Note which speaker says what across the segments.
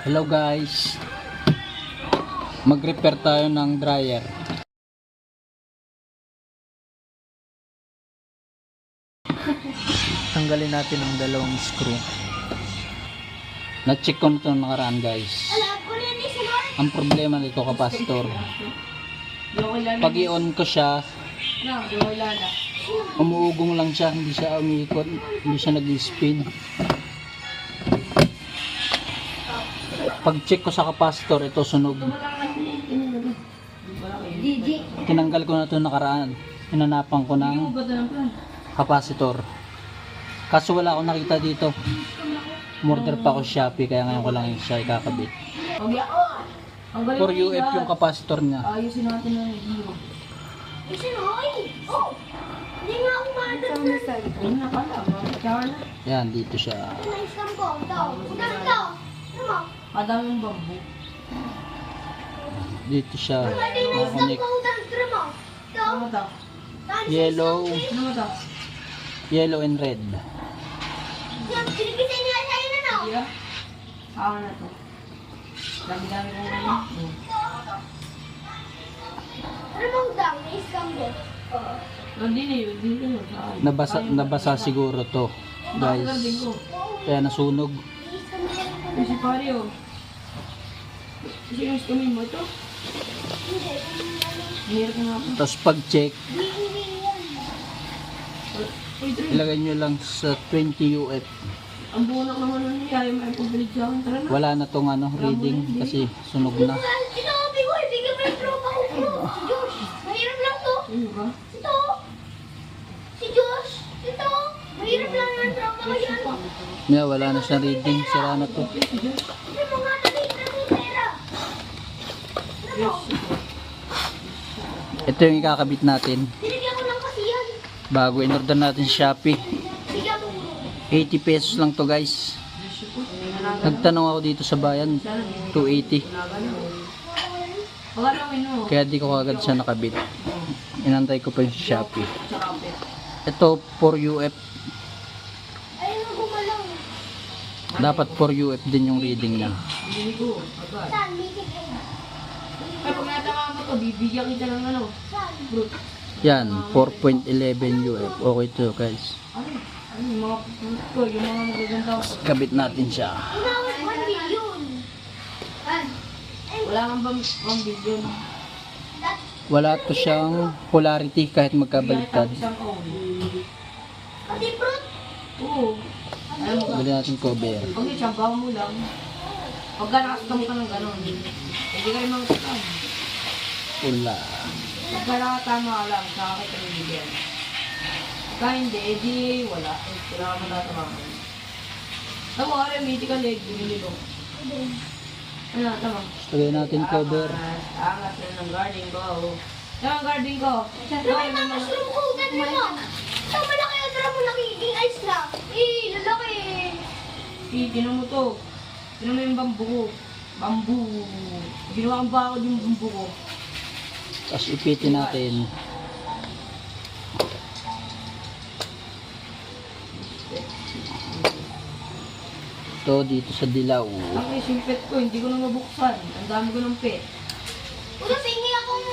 Speaker 1: Hello guys, mag-repair tayo ng dryer. Tanggalin natin ang dalawang screw. Na-check ko na ito nakaraan guys. Ang problema nito kapasitor, pag i-on ko siya, umuugong lang siya, hindi siya umiikot, hindi siya nag-spin. Pag check ko sa kapasitor, ito sunog. Tinanggal ko na ito nakaraan. Hinanapan ko ng kapasitor. Kaso wala akong nakita dito. Umorder pa ako sa Shopee, kaya ngayon ko lang siya ikakabit. 4 UF yung kapasitor niya.
Speaker 2: Ayusin natin na yung
Speaker 3: Hindi nga ako madagdag.
Speaker 2: Ayun na pala, mga na.
Speaker 1: Yan, dito siya.
Speaker 3: Naisang ko. Ito.
Speaker 2: Madaming bambu.
Speaker 1: Dito siya.
Speaker 3: Naisang
Speaker 1: Nakakonect.
Speaker 3: ko. Ito.
Speaker 2: Ano ito?
Speaker 1: Yellow,
Speaker 2: Ano ito?
Speaker 1: yellow and red.
Speaker 3: Yan, pinipitin niya sa'yo na no?
Speaker 2: Iya? Saan na ito? Dami-dami ko na.
Speaker 3: Ano bang dang? Naisang ko.
Speaker 2: Hindi na yun, hindi na yun.
Speaker 1: Nabasa siguro to, guys. Kaya nasunog.
Speaker 2: Si pare oh. Kasi yung inumin mo ito? Hirap nga po.
Speaker 1: Tapos pag check,
Speaker 2: Uy, Dre,
Speaker 1: ilagay nyo lang sa 20 UF.
Speaker 2: ang bunak naman nun niya. Ayaw may pagbilig sa akin. Tara na.
Speaker 1: Wala na tong reading kasi sunog na.
Speaker 3: Ito, Bigoy. Bigyan mo yung tropa ko. Si Josh. Mahirap lang to.
Speaker 2: Ano ba?
Speaker 3: Ito. Si Josh. Ito. Mahirap lang yung tropa ko yan.
Speaker 1: Yeah, wala na siyang reading. Sira na to.
Speaker 3: Hindi mo nga nakita ng pera. Ano mo?
Speaker 1: Ito yung ikakabit natin.
Speaker 3: Binigyan ko lang kasi yan.
Speaker 1: Bago in-order natin sa Shopee.
Speaker 3: Bigyan mo.
Speaker 1: 80 pesos lang to guys. Nagtanong ako dito sa bayan. 280.
Speaker 2: Baka namin mo.
Speaker 1: Kaya di ko agad siya nakabit. Inantay ko pa yung sa Shopee.
Speaker 2: Tsaka pet.
Speaker 1: Ito 4 UF.
Speaker 3: Ayun ang gumalaw.
Speaker 1: Dapat 4 UF din yung reading niya.
Speaker 2: Bili ko. Agad.
Speaker 3: Saan? Meeting kayo.
Speaker 2: Ay, pag natama mo to, bibigyan kita ng ano.
Speaker 3: Saan?
Speaker 2: Fruit.
Speaker 1: Yan, 4.11 UF. Okay to guys.
Speaker 2: Ano yung mga fruit ko, yung mga magaganda ko.
Speaker 1: Kabit natin siya.
Speaker 3: Inawat 1 million. Saan?
Speaker 2: Wala kang bang billion.
Speaker 1: Wala to siyang polarity kahit magkabaliktad.
Speaker 2: Isang kaon.
Speaker 3: Pati fruit.
Speaker 2: Oo. Alam mo ka.
Speaker 1: Bili natin cover.
Speaker 2: Okay, tsambaw mo lang. Pagka nakastam ka ng gano'n, hindi kayo mga stam.
Speaker 1: Pula.
Speaker 2: Pagka nakatama ka lang, saka kita bibigyan. Pagka hindi, edi wala. Wala ka matatamaan. Tama ka rin, medical leg, binili ko. Ano, tama.
Speaker 1: Lagay natin cover.
Speaker 2: Angas na ng garden ko. Tama ang garden ko.
Speaker 3: Naman na mushroom ko. Ganda mo. Tama na kayo. Tara mo nagiging ice na. Lalaki.
Speaker 2: Tinan mo to. Tinan mo yung bambu ko. Bambu. Ginawa kang bakod yung bambu ko.
Speaker 1: Tapos ipitin natin. Ito dito sa dilaw.
Speaker 2: Ang isang pet ko, hindi ko na mabuksan. Ang dami ko ng pet.
Speaker 3: Una, pingi akong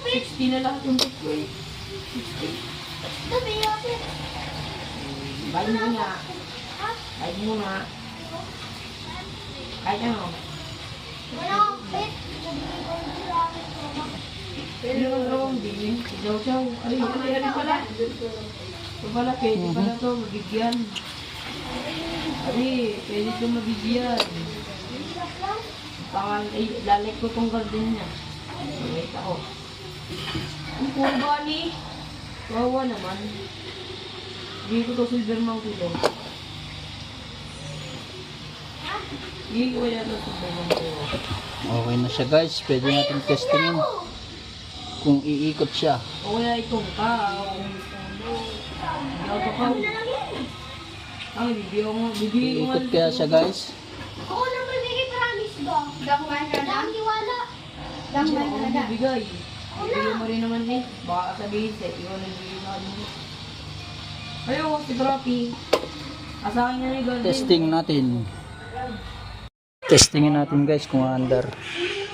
Speaker 3: pit.
Speaker 2: 60 na lahat yung pet ko eh.
Speaker 3: Ito, pingi ako pit.
Speaker 2: Bayin mo nga.
Speaker 3: Ha?
Speaker 2: Bayin mo nga. Kahit ano.
Speaker 3: Wala akong pit. Nabigay ko yung ramen ko.
Speaker 2: Pwede naman drawang din. Chow-chow. Ay pala. Ito pala, pwede pala to. Mabigyan. Ay, pwede ito mabigyan. Ay, lalek ko tong garden niya. Wait ako. Ang puro ba ni? Wawa naman. Hindi ko to silver mountain ko. Hindi ko kaya to silver mountain ko.
Speaker 1: Okay na siya guys. Pwede natin testingin kung iikot siya.
Speaker 2: O kaya itong tao. Hindi ako takaw. Ay, bibigyan ko
Speaker 1: Iikot kaya siya guys.
Speaker 3: Ako na magbigay promise ba? Dangman ka na? Tiwala.
Speaker 2: Dangman ka na. Bibigay. Bibigyan mo rin naman eh. Baka sabihin sa iyo nagbigay na kami. Ayaw, si Droppy. Asahin niya na yung garden.
Speaker 1: Testing natin. Testingin natin guys kung andar.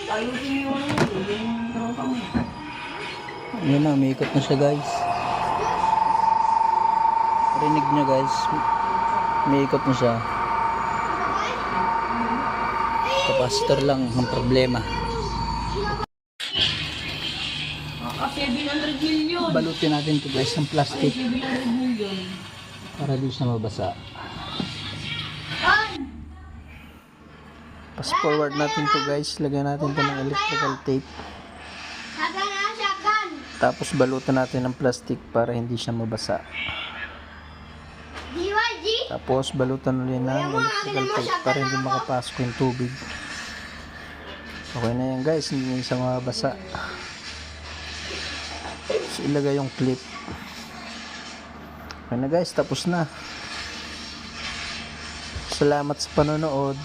Speaker 2: Ayusin mo yung ano mo, yung tropa mo.
Speaker 1: Ayan na, umiikot na siya guys. Rinig niya guys. Umiikot na siya. Capacitor lang ang problema.
Speaker 2: Ah, 700 million.
Speaker 1: Balutin natin to guys ng plastic
Speaker 2: 700 million.
Speaker 1: para di siya mabasa. Pass forward natin to guys. Lagyan natin to ng electrical tape.
Speaker 3: Shotgun na, shotgun.
Speaker 1: Tapos balutan natin ng plastic para hindi siya mabasa.
Speaker 3: DYG.
Speaker 1: Tapos balutan ulit ng electrical tape para hindi makapasok yung tubig. Okay na yan guys, hindi siya mabasa. So ilagay yung clip. Okay na guys, tapos na. Salamat sa panonood.